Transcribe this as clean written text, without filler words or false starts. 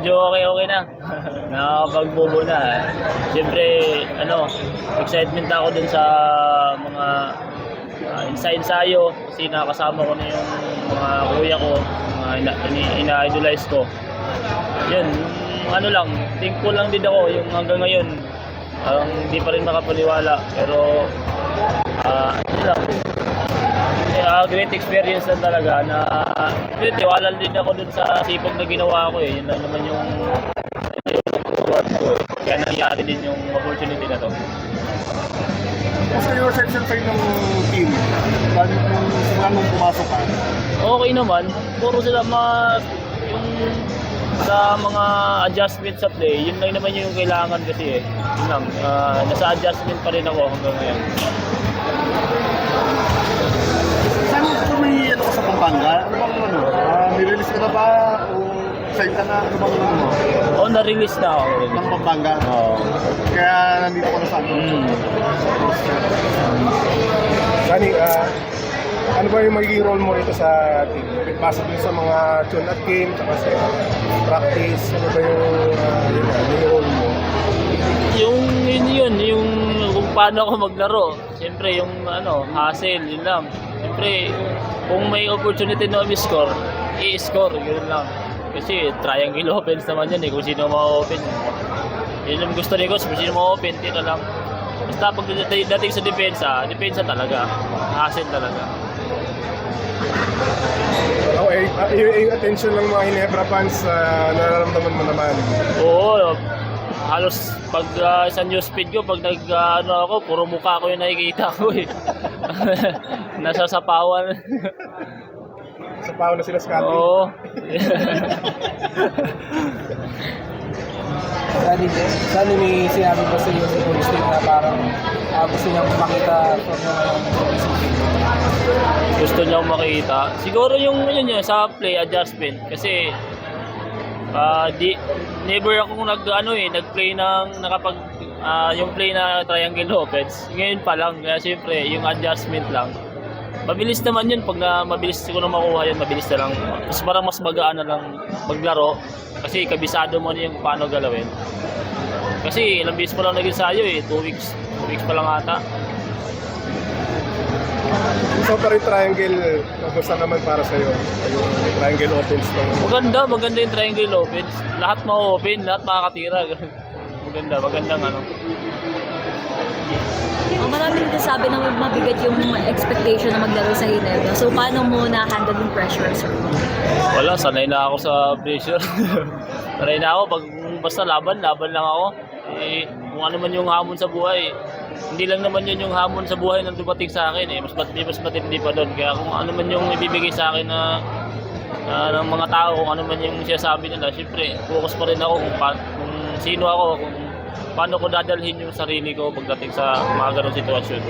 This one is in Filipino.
medyo okay na. Nakakapagbobo na. Siyempre, excitement ako dun sa mga ensayo kasi nakasama ko na yung mga kuya ko, mga ina-idolize ko. Yun, thankful lang din ako yung hanggang ngayon. Hindi pa rin makapaniwala, pero yun lang. Great experience lang talaga na tiwala din ako dun sa sipag na ginawa ko eh. Yun lang naman yung work ko. Kaya nangyari din yung opportunity na to. Kasi your section sa'yo ng team, simula nung pumasok ka? Okay naman. Puro sila yung sa mga adjustment sa play, yun lang naman yung kailangan kasi eh. Yun lang, nasa adjustment pa rin ako hanggang ngayon. Saan mo may ka sa Pampanga? Nirelease ka na ba? O sign ka na? Ano bang mo? Oo, na-release na ako. Ng Pampanga? Oo. Kaya nandito ko na sa akin. Sunny, ano ba yung magiging role mo rito sa team? Pasok din sa mga tune-up game, saka sa practice, ano ba yung role mo? Yung kung paano ako maglaro. Siyempre, yung hustle, yun lang. Siyempre, kung may opportunity na i-score, i-score, yun lang. Kasi triangle offense naman yan eh, kung sino ma-open. Yun yung gusto rin ko, kung sino ma-open, tira lang. Basta pag dating sa depensa talaga. Hustle talaga. Yung attention ng mga Hinebra fans, nararamdaman mo naman. Oo, halos pag sa news feed ko, pag ako, puro mukha ko yung nakikita ko eh. Nasa sapawan. Sa pao na sila Scotty. Oo. Sali may sinabi ba sa iyo sa Golden State na parang gusto niyang makita from Gusto niya makita. Siguro yung sa play adjustment kasi never akong nag-play ng yung play na triangle offense. Ngayon pa lang, kaya siyempre yung adjustment lang. Mabilis naman yun pag mabilis ko na makuha yun, mabilis na lang. Tapos parang mas magaan na lang maglaro kasi kabisado mo na yung paano galawin. Kasi ilang beses pa lang nag-ensayo eh, 2 weeks pa lang ata. So pa rin triangle, gusto naman para sa'yo, yung triangle offense to. Maganda yung triangle offense. Lahat ma-open, lahat makakatira. Magandang Maraming nagsasabi na mabigat yung expectation na maglaro sa Hinebra. So, paano mo na-handle yung pressure, sir? Wala, sanay na ako sa pressure. Sanay na ako, basta laban lang ako. Kung ano man yung hamon sa buhay, hindi lang naman yun yung hamon sa buhay na dumating sa akin eh. Mas matindi pa doon. Kaya kung ano man yung ibibigay sa akin ng mga tao, kung ano man yung sinasabi nila, syempre, focus pa rin ako kung sino ako, kung paano ko dadalhin yung sarili ko pagdating sa mga ganong sitwasyon.